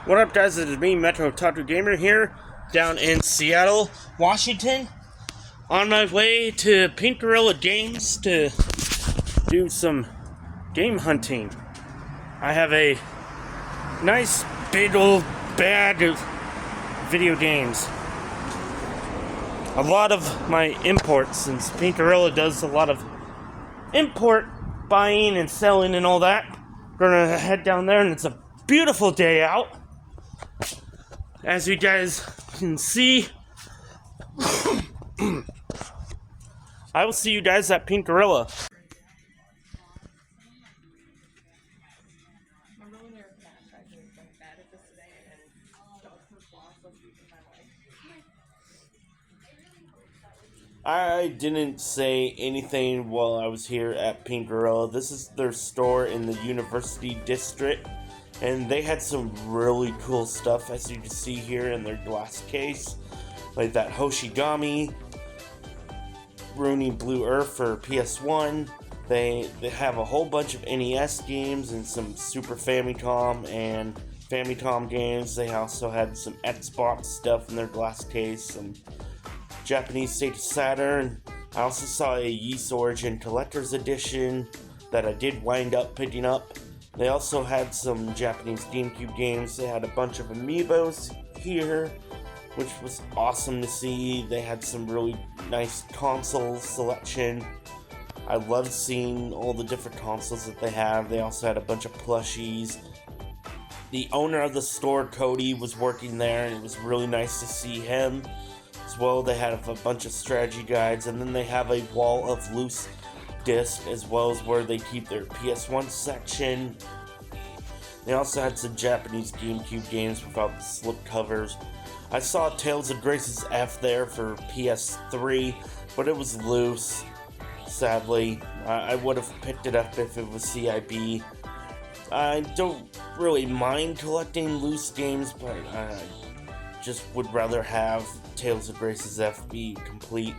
What up, guys? It is me, Metro Tattoo Gamer, here down in Seattle, Washington, on my way to Pink Gorilla Games to do some game hunting. I have a nice big old bag of video games. A lot of my imports, since Pink Gorilla does a lot of import buying and selling and all that. Gonna head down there, and it's a beautiful day out. As you guys can see, I will see you guys at Pink Gorilla. I didn't say anything while I was here at Pink Gorilla. This is their store in the University District, and they had some really cool stuff, as you can see here in their glass case, like that Hoshigami Ruining Blue Earth for PS1. They have a whole bunch of NES games and some Super Famicom and Famicom games. They also had some Xbox stuff in their glass case, some Japanese Sega Saturn. I also saw a Ys Origin Collector's Edition that I did wind up picking up. They also had some Japanese GameCube games. They had a bunch of amiibos here, which was awesome to see. They had some really nice console selection. I loved seeing all the different consoles that they have. They also had a bunch of plushies. The owner of the store, Cody, was working there, and it was really nice to see him. As well, they have a bunch of strategy guides, and then they have a wall of loose disc, as well as where they keep their PS1 section. They also had some Japanese GameCube games without the slip covers. I saw Tales of Grails F there for PS3, but it was loose, sadly. I would have picked it up if it was CIB. I don't really mind collecting loose games, but I just would rather have Tales of Grails F be complete,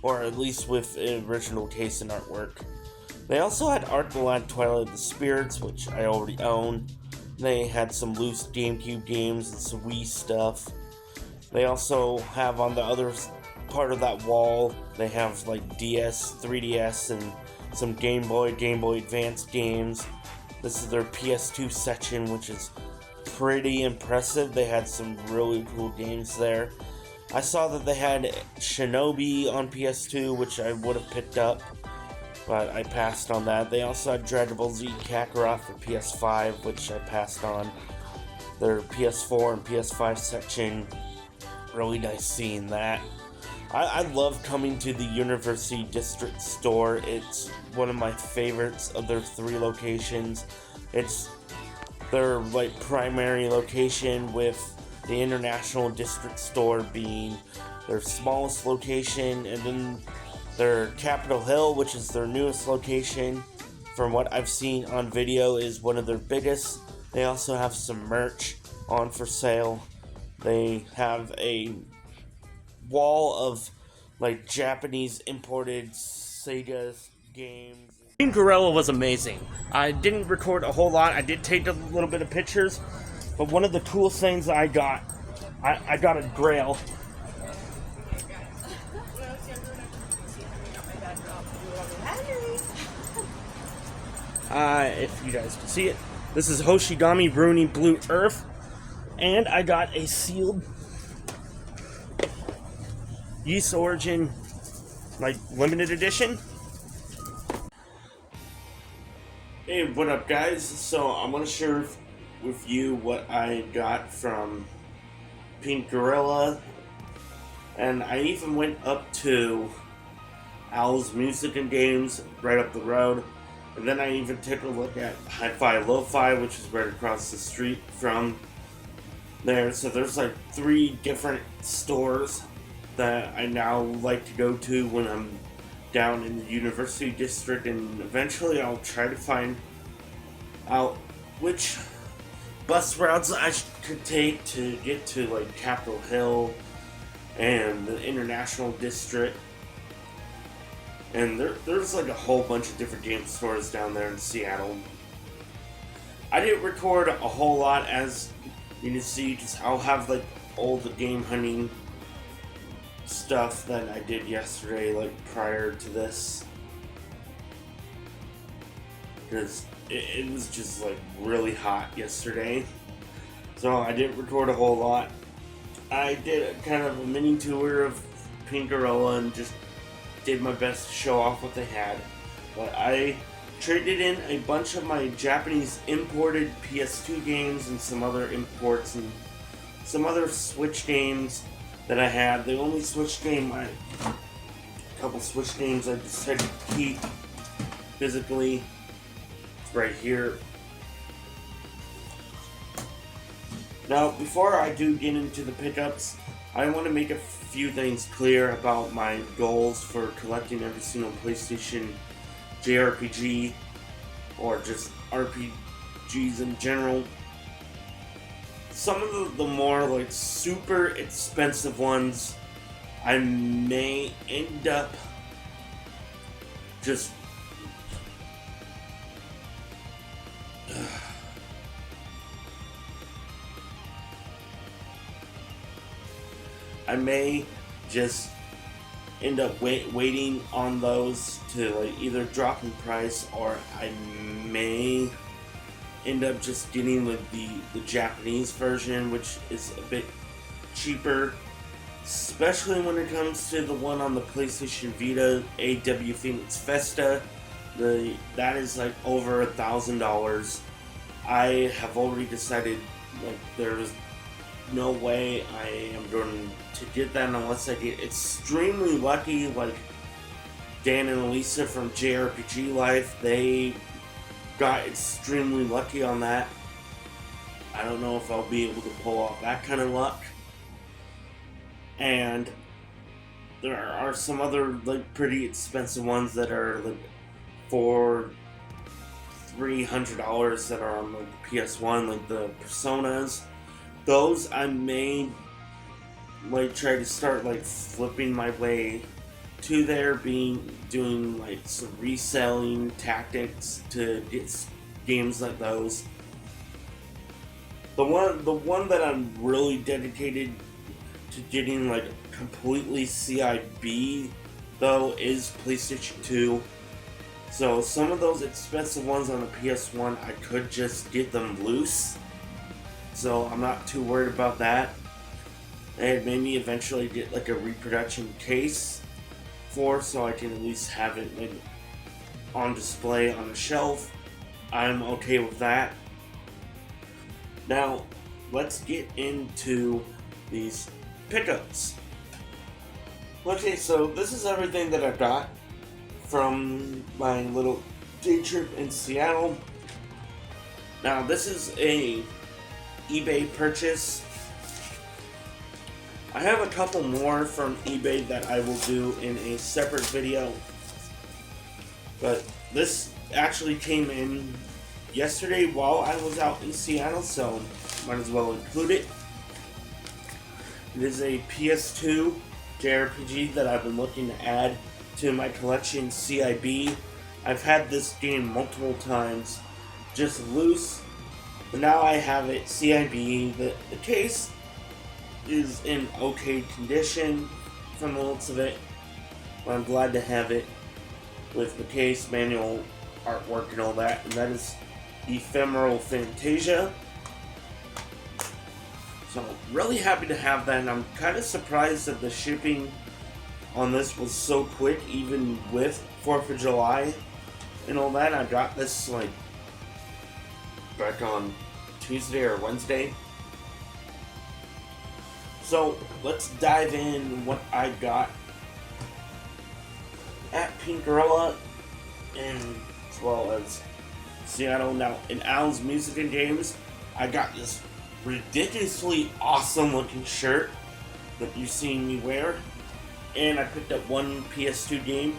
or at least with original case and artwork. They also had Art the Lad Twilight of the Spirits, which I already own. They had some loose GameCube games and some Wii stuff. They also have on the other part of that wall, they have like DS, 3DS, and some Game Boy Advance games. This is their PS2 section, which is pretty impressive. They had some really cool games there. I saw that they had Shinobi on PS2, which I would have picked up, but I passed on that. They also had Dragon Ball Z Kakarot for PS5, which I passed on. Their PS4 and PS5 section, really nice seeing that. I love coming to the University District store. It's one of my favorites of their 3 locations. It's their primary location, with the International District store being their smallest location, and then their Capitol Hill, which is their newest location, from what I've seen on video, is one of their biggest. They also have some merch on for sale. They have a wall of Japanese imported Sega games. Pink Gorilla was amazing. I didn't record a whole lot. I did take a little bit of pictures, but one of the coolest things that I got a Grail. If you guys can see it, this is Hoshigami Ruining Blue Earth, and I got a sealed Ys Origin limited edition. Hey, what up, guys? So I'm gonna share with you what I got from Pink Gorilla, and I even went up to Al's Music and Games right up the road, and then I even took a look at Hi-Fi Lo-Fi, which is right across the street from there. So there's 3 different stores that I now like to go to when I'm down in the University District, and eventually I'll try to find out which bus routes I could take to get to Capitol Hill and the International District. And there's a whole bunch of different game stores down there in Seattle. I didn't record a whole lot, as you can see, just I'll have like all the game hunting stuff that I did yesterday, like prior to this, because it was just like really hot yesterday, so I didn't record a whole lot. I did kind of a mini tour of Pink Gorilla and just did my best to show off what they had, but I traded in a bunch of my Japanese imported PS2 games and some other imports and some other Switch games that I had. The only Switch game, a couple Switch games I decided to keep physically, right here. Now, before I do get into the pickups, I want to make a few things clear about my goals for collecting every single PlayStation Jrpg, or just RPGs in general. Some of the more like super expensive ones, I may end up just end up waiting on those to like either drop in price, or I may end up just getting like the Japanese version, which is a bit cheaper, especially when it comes to the one on the PlayStation Vita, AW Phoenix Festa. That is like over $1,000. I have already decided like there's no way I am going to get that unless I get extremely lucky, like Dan and Elisa from Jrpg Life. They got extremely lucky on that. I don't know if I'll be able to pull off that kind of luck. And there are some other like pretty expensive ones that are like for $300 that are on like the PS1, like the Personas. Those I may like try to start like flipping my way to there, doing like some reselling tactics to get games like those. The one that I'm really dedicated to getting like completely CIB though is PlayStation 2. So some of those expensive ones on the PS1, I could just get them loose. So I'm not too worried about that. And maybe eventually get like a reproduction case for, so I can at least have it like on display on the shelf. I'm okay with that. Now, let's get into these pickups. Okay, so this is everything that I got from my little day trip in Seattle. Now, this is a eBay purchase. I have a couple more from eBay that I will do in a separate video, but this actually came in yesterday while I was out in Seattle, so might as well include it. It is a PS2 JRPG that I've been looking to add to my collection, CIB. I've had this game multiple times, just loose, but now I have it CIB. The case is in okay condition from the looks of it, but I'm glad to have it with the case, manual artwork and all that, and that is Ephemeral Fantasia. So really happy to have that, and I'm kind of surprised that the shipping on this was so quick, even with 4th of July and all that. I got this like back on Tuesday or Wednesday. So let's dive in what I got at Pink Gorilla, and as well as Seattle. Now in Alan's Music and Games, I got this ridiculously awesome looking shirt that you've seen me wear, and I picked up one PS2 game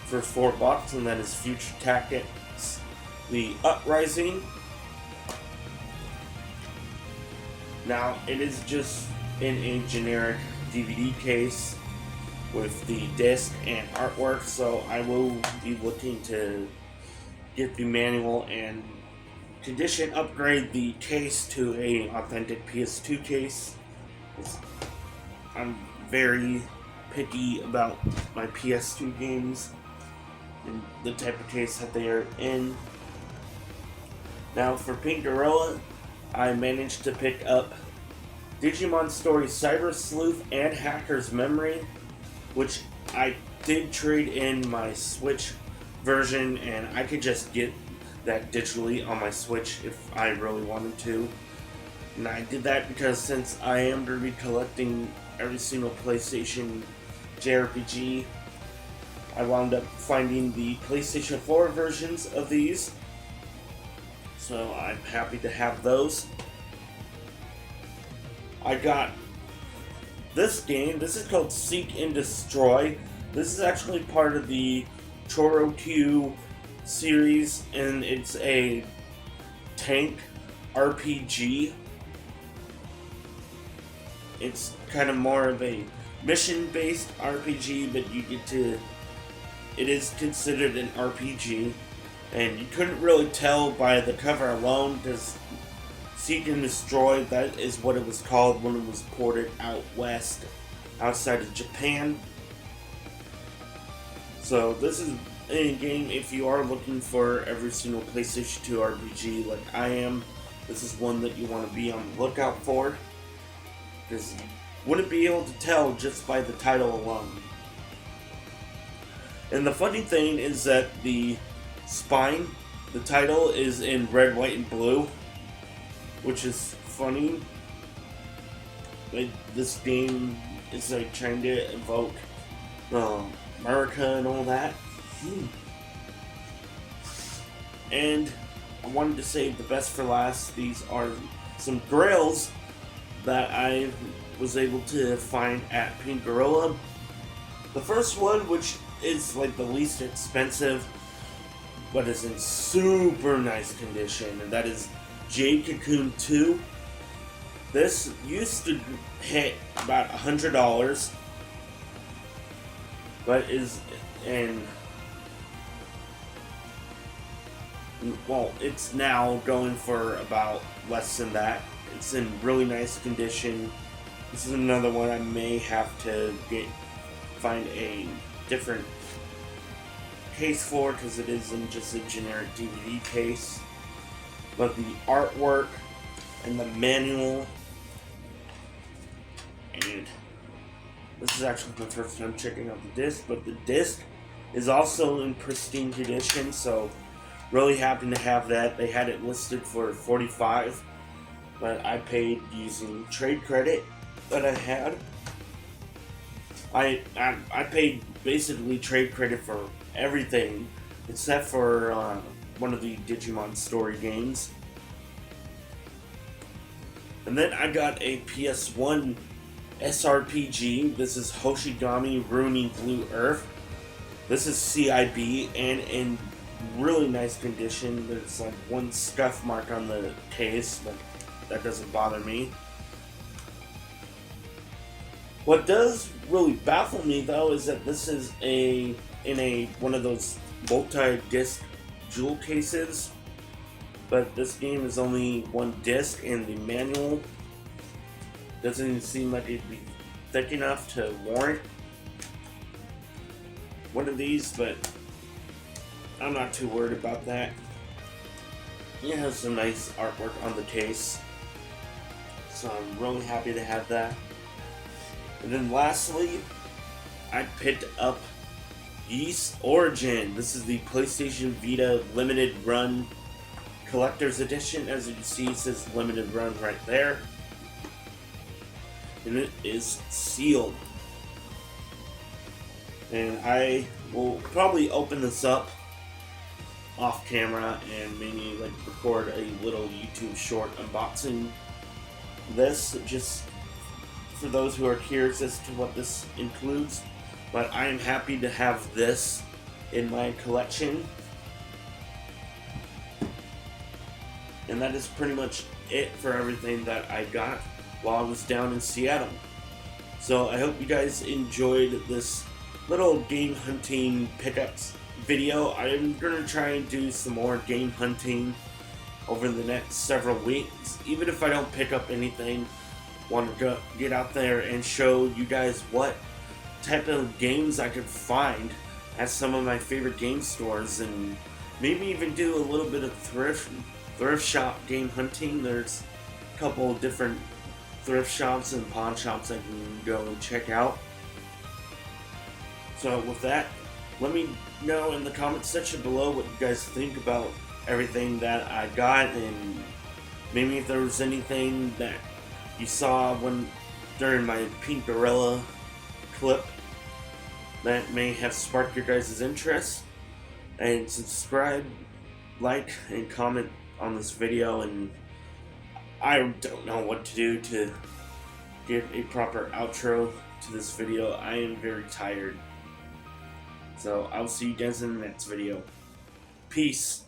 for $4, and that is Future Tactics: The Uprising. Now it is just in a generic DVD case with the disc and artwork, so I will be looking to get the manual and condition upgrade the case to a authentic PS2 case. I'm very picky about my PS2 games and the type of case that they are in. Now for Pink Gorilla, I managed to pick up Digimon Story Cyber Sleuth and Hacker's Memory, which I did trade in my Switch version, and I could just get that digitally on my Switch if I really wanted to. And I did that because since I am going to be collecting every single PlayStation Jrpg, I wound up finding the PlayStation 4 versions of these, so I'm happy to have those. I got this game. This is called Seek and Destroy. This is actually part of the Jrpgs series, and it's a tank RPG. It's kind of more of a mission-based RPG, but it is considered an RPG, and you couldn't really tell by the cover alone, because Seek and Destroy, that is what it was called when it was ported out west, outside of Japan. So this is a game, if you are looking for every single PlayStation 2 RPG like I am, this is one that you want to be on the lookout for, because you wouldn't be able to tell just by the title alone. And the funny thing is that the spine, the title is in red, white, and blue, which is funny. Like, this game is like trying to evoke America and all that. And I wanted to save the best for last. These are some Grails that I was able to find at Pink Gorilla. The first one, which is like the least expensive, but is in super nice condition, and that is Jade Cocoon 2. This used to hit about $100, but is in, well, it's now going for about less than that. It's in really nice condition. This is another one I may have to find a different case for, because it isn't just a generic DVD case. But the artwork and the manual, and this is actually the first time checking out the disc, but the disc is also in pristine condition, so really happy to have that. They had it listed for $45, but I paid using trade credit that I had. I paid basically trade credit for everything except for one of the Digimon Story games. And then I got a PS1 SRPG. This is Hoshigami Ruining Blue Earth. This is CIB and in really nice condition. There's like one scuff mark on the case, but that doesn't bother me. What does really baffle me though is that this is in one of those multi-disc jewel cases, but this game is only one disc, and the manual doesn't even seem like it'd be thick enough to warrant one of these, but I'm not too worried about that. It has some nice artwork on the case, so I'm really happy to have that. And then lastly, I picked up Ys Origin. This is the PlayStation Vita Limited Run Collector's Edition. As you can see, it says Limited Run right there. And it is sealed. And I will probably open this up off camera and maybe like record a little YouTube short unboxing this, just for those who are curious as to what this includes. But I am happy to have this in my collection. And that is pretty much it for everything that I got while I was down in Seattle. So I hope you guys enjoyed this little game hunting pickups video. I'm gonna try and do some more game hunting over the next several weeks. Even if I don't pick up anything, want to go get out there and show you guys what type of games I could find at some of my favorite game stores, and maybe even do a little bit of thrift shop game hunting. There's a couple of different thrift shops and pawn shops I can go and check out. So with that, let me know in the comments section below what you guys think about everything that I got, and maybe if there was anything that you saw during my Pink Gorilla clip that may have sparked your guys' interest. And subscribe, like, and comment on this video. And I don't know what to do to give a proper outro to this video. I am very tired. So I'll see you guys in the next video. Peace.